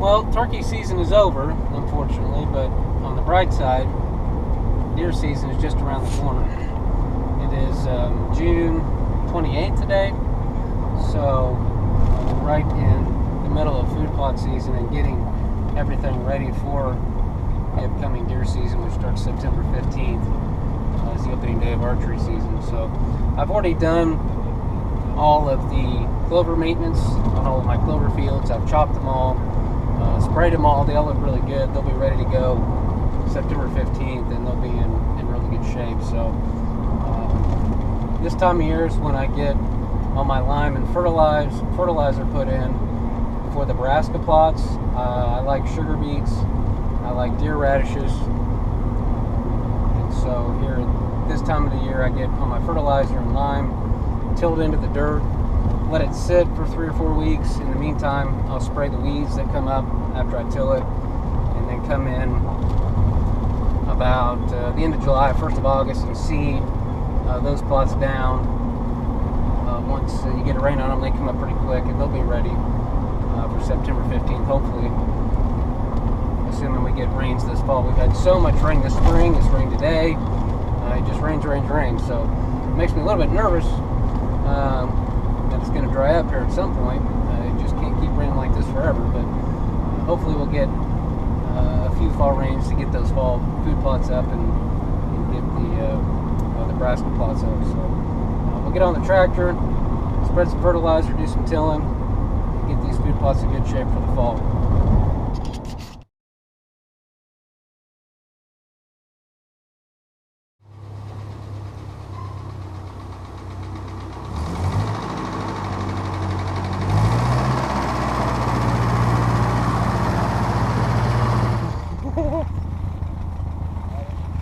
Well, turkey season is over, unfortunately, but on the bright side, deer season is just around the corner. It is June 28th today, so right in the middle of food plot season and getting everything ready for the upcoming deer season, which starts September 15th as the opening day of archery season. So I've already done all of the clover maintenance on all of my clover fields. I've chopped them all, sprayed them all. They all look really good. They'll be ready to go September 15th, and they'll be in really good shape. So this time of year is when I get all my lime and fertilizer put in for the brassica plots. I like sugar beets. I like deer radishes. And so here this time of the year, I get all my fertilizer and lime, tilled into the dirt, let it sit for 3 or 4 weeks. In the meantime, I'll spray the weeds that come up after I till it, and then come in about the end of July, 1st of August, and seed those plots down. Once you get a rain on them, they come up pretty quick, and they'll be ready for September 15th, hopefully, assuming we get rains this fall. We've had so much rain this spring. It's rained today. It just rains, so it makes me a little bit nervous that it's going to dry up here at some point. It just can't keep raining like this forever, but hopefully we'll get a few fall rains to get those fall food plots up and get the brassica plots up. So we'll get on the tractor, spread some fertilizer, do some tilling, and get these food plots in good shape for the fall.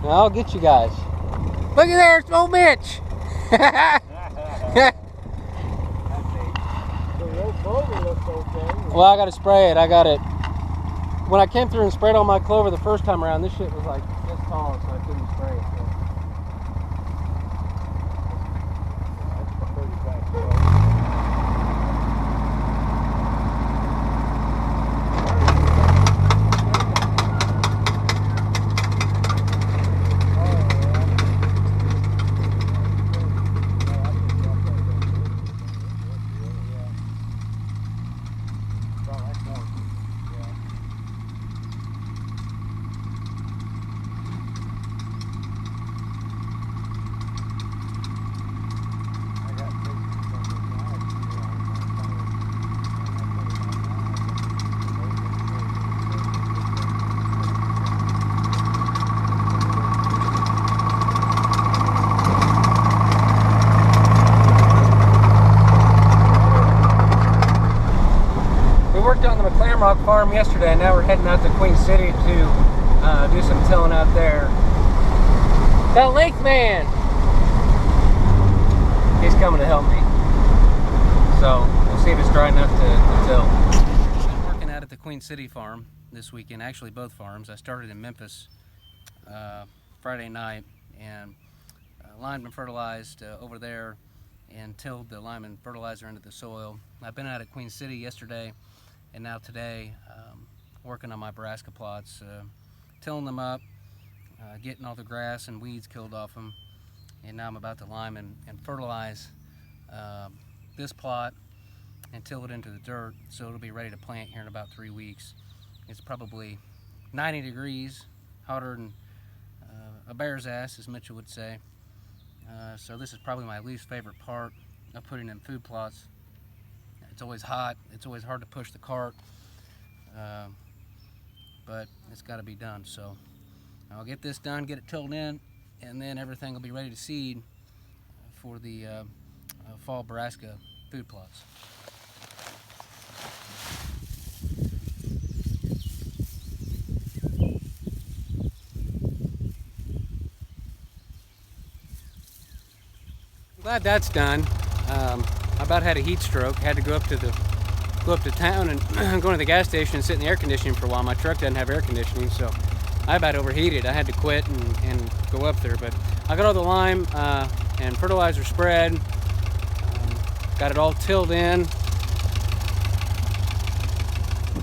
I'll get you guys. Look at there, it's old Mitch. Well, I got to spray it. I got it. When I came through and sprayed all my clover the first time around, this shit was like this tall, so I couldn't spray it. So. Rock Farm yesterday, and now we're heading out to Queen City to do some tilling out there. That lake man, he's coming to help me, so we'll see if it's dry enough to till. I'm working out at the Queen City farm this weekend, actually both farms. I started in Memphis Friday night and limed and fertilized over there and tilled the lime and fertilizer into the soil. I've been out at Queen City yesterday and now today, working on my brassica plots, tilling them up, getting all the grass and weeds killed off them, and now I'm about to lime and fertilize this plot and till it into the dirt, so it'll be ready to plant here in about 3 weeks. It's probably 90 degrees, hotter than a bear's ass, as Mitchell would say. So this is probably my least favorite part of putting in food plots. It's always hot, it's always hard to push the cart, but it's got to be done. So I'll get this done, get it tilled in, and then everything will be ready to seed for the fall brassica food plots. Glad that's done. I about had a heat stroke. Had to go up to town and go to the gas station and sit in the air conditioning for a while. My truck doesn't have air conditioning, so I about overheated. I had to quit and go up there. But I got all the lime and fertilizer spread. Got it all tilled in.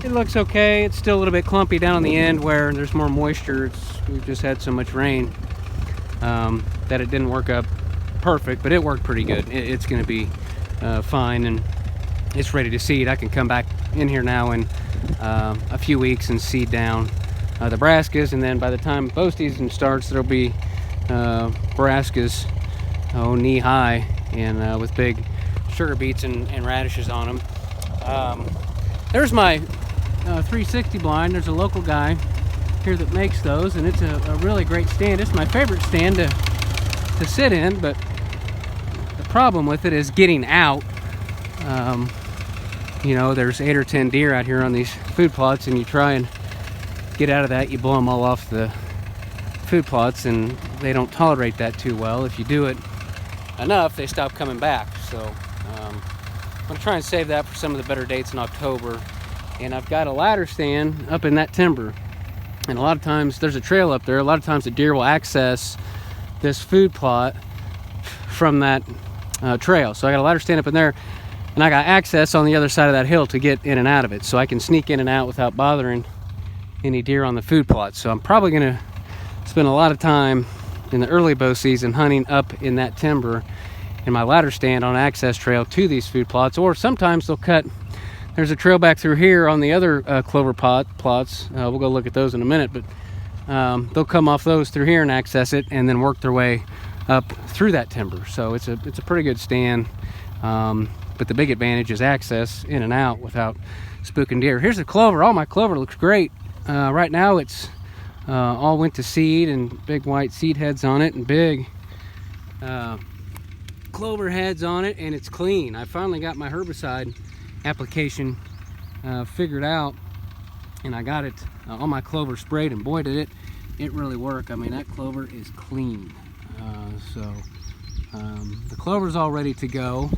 It looks okay. It's still a little bit clumpy down on the end where there's more moisture. We've just had so much rain that it didn't work up perfect, but it worked pretty good. It's going to be fine, and it's ready to seed. I can come back in here now in a few weeks and seed down the brassicas, and then by the time bow season starts, there'll be brassicas knee high and with big sugar beets and radishes on them. There's my 360 blind. There's a local guy here that makes those, and it's a really great stand. It's my favorite stand to sit in, but the problem with it is getting out. You know, there's 8 or 10 deer out here on these food plots, and you try and get out of that, you blow them all off the food plots, and they don't tolerate that too well. If you do it enough, they stop coming back. So I'm gonna try and save that for some of the better dates in October. And I've got a ladder stand up in that timber, and a lot of times there's a trail up there. A lot of times the deer will access this food plot from that trail. So I got a ladder stand up in there, and I got access on the other side of that hill to get in and out of it, so I can sneak in and out without bothering any deer on the food plot. So I'm probably gonna spend a lot of time in the early bow season hunting up in that timber in my ladder stand on access trail to these food plots. Or sometimes they'll cut, there's a trail back through here on the other clover plots. We'll go look at those in a minute, but they'll come off those through here and access it, and then work their way up through that timber. So it's a pretty good stand, but the big advantage is access in and out without spooking deer. Here's the clover. All my clover looks great. Right now it's all went to seed, and big white seed heads on it, and big clover heads on it, and it's clean. I finally got my herbicide application figured out, and I got it on my clover sprayed, and boy did it really work. I mean, that clover is clean. The clover's all ready to go.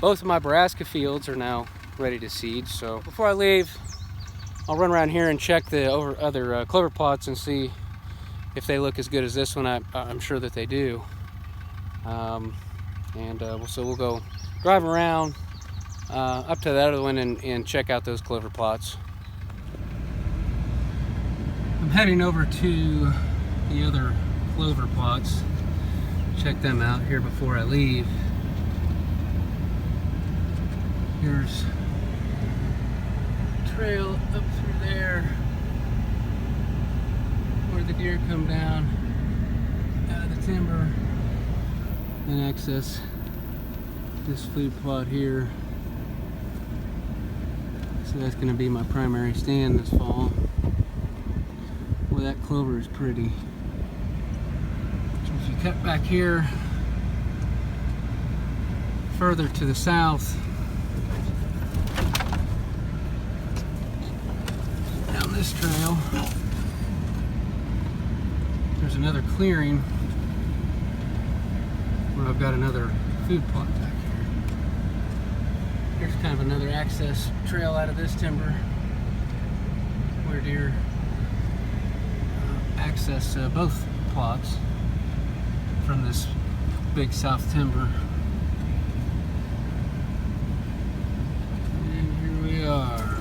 Both of my brassica fields are now ready to seed. So before I leave, I'll run around here and check the other clover plots and see if they look as good as this one. I'm sure that they do. So we'll go drive around up to that other one and check out those clover plots. I'm heading over to the other clover plots. Check them out here before I leave. Here's a trail up through there where the deer come down out of the timber and access this food plot here. So that's going to be my primary stand this fall. Boy, that clover is pretty. So if you cut back here further to the south, down this trail, there's another clearing where I've got another food plot back here. Here's kind of another access trail out of this timber where deer access both plots from this big south timber. And here we are.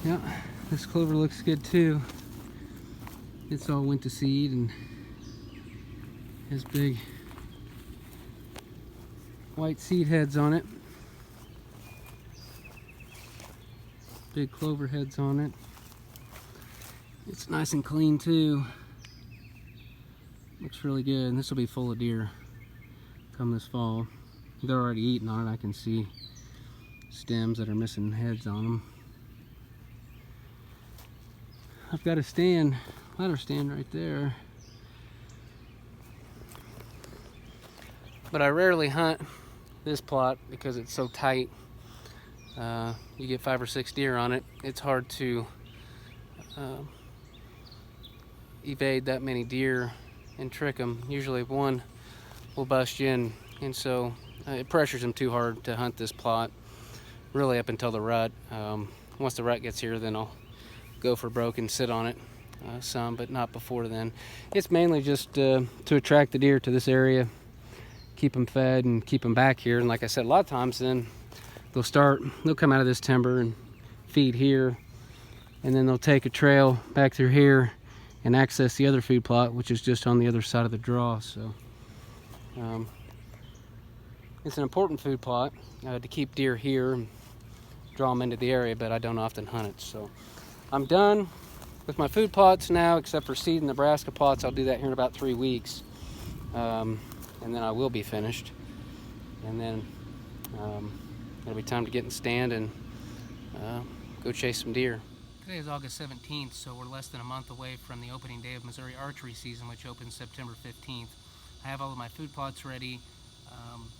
Yeah, this clover looks good too. It's all went to seed and has big white seed heads on it. Big clover heads on it. It's nice and clean too. Looks really good, and this will be full of deer come this fall. They're already eating on it. I can see stems that are missing heads on them. I've got a stand, ladder stand right there. But I rarely hunt this plot because it's so tight. You get 5 or 6 deer on it. It's hard to evade that many deer and trick them. Usually one will bust you in, and so it pressures them too hard to hunt this plot really up until the rut. Once the rut gets here, then I'll go for broke and sit on it. some, but not before then. It's mainly just to attract the deer to this area, keep them fed and keep them back here. And like I said, a lot of times then they'll come out of this timber and feed here, and then they'll take a trail back through here and access the other food plot, which is just on the other side of the draw. So it's an important food plot to keep deer here and draw them into the area, but I don't often hunt it. So I'm done with my food plots now, except for seed and Nebraska plots. I'll do that here in about 3 weeks, and then I will be finished. And then it'll be time to get in stand and go chase some deer. Today is August 17th, so we're less than a month away from the opening day of Missouri archery season, which opens September 15th. I have all of my food plots ready.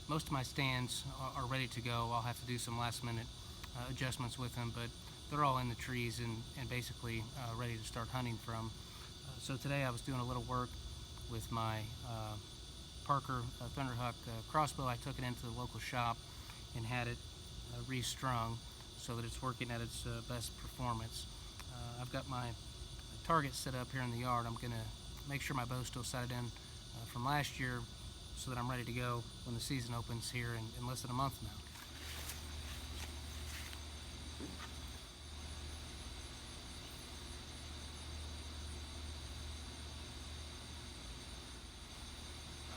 Most of my stands are ready to go. I'll have to do some last minute adjustments with them, but they're all in the trees and basically ready to start hunting from. So today I was doing a little work with my Parker Thunderhawk crossbow. I took it into the local shop and had it restrung so that it's working at its best performance. I've got my target set up here in the yard. I'm gonna make sure my bow's still sighted in from last year so that I'm ready to go when the season opens here in less than a month now.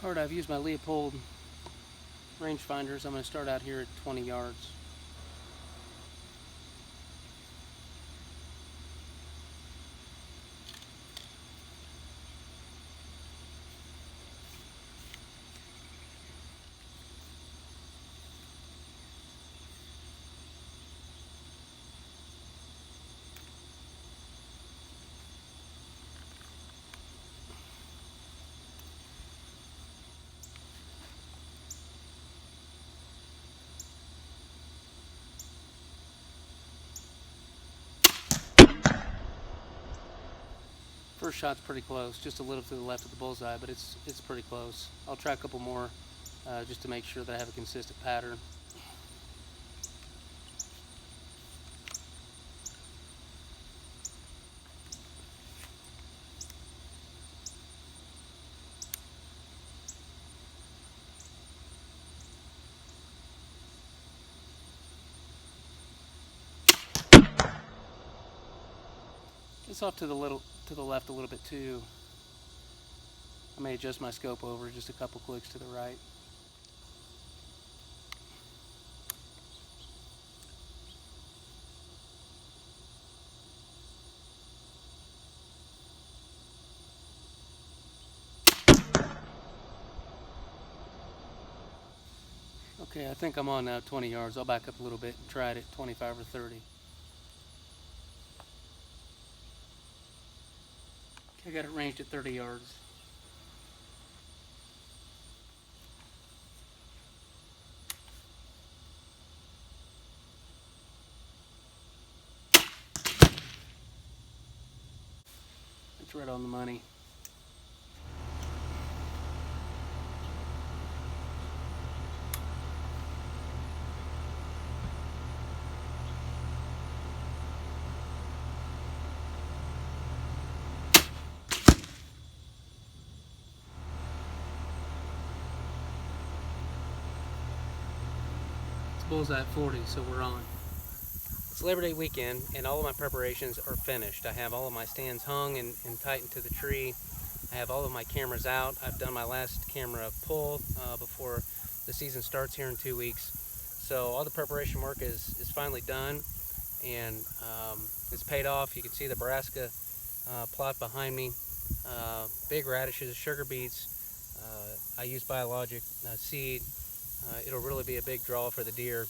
Alright, I've used my Leupold rangefinders. I'm going to start out here at 20 yards. First shot's pretty close, just a little to the left of the bullseye, but it's pretty close. I'll try a couple more just to make sure that I have a consistent pattern. It's off to the left a little bit too. I may adjust my scope over just a couple clicks to the right. Okay, I think I'm on now 20 yards. I'll back up a little bit and try it at 25 or 30. I got it ranged at 30 yards. It's right on the money. Bullseye at 40, so we're on. It's Labor Day weekend and all of my preparations are finished. I have all of my stands hung and tightened to the tree. I have all of my cameras out. I've done my last camera pull before the season starts here in 2 weeks. So all the preparation work is finally done, and it's paid off. You can see the Nebraska plot behind me. Big radishes, sugar beets. I use biologic seed. It'll really be a big draw for the deer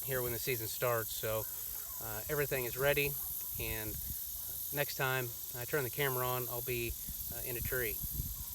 here when the season starts. So everything is ready, and next time I turn the camera on, I'll be in a tree.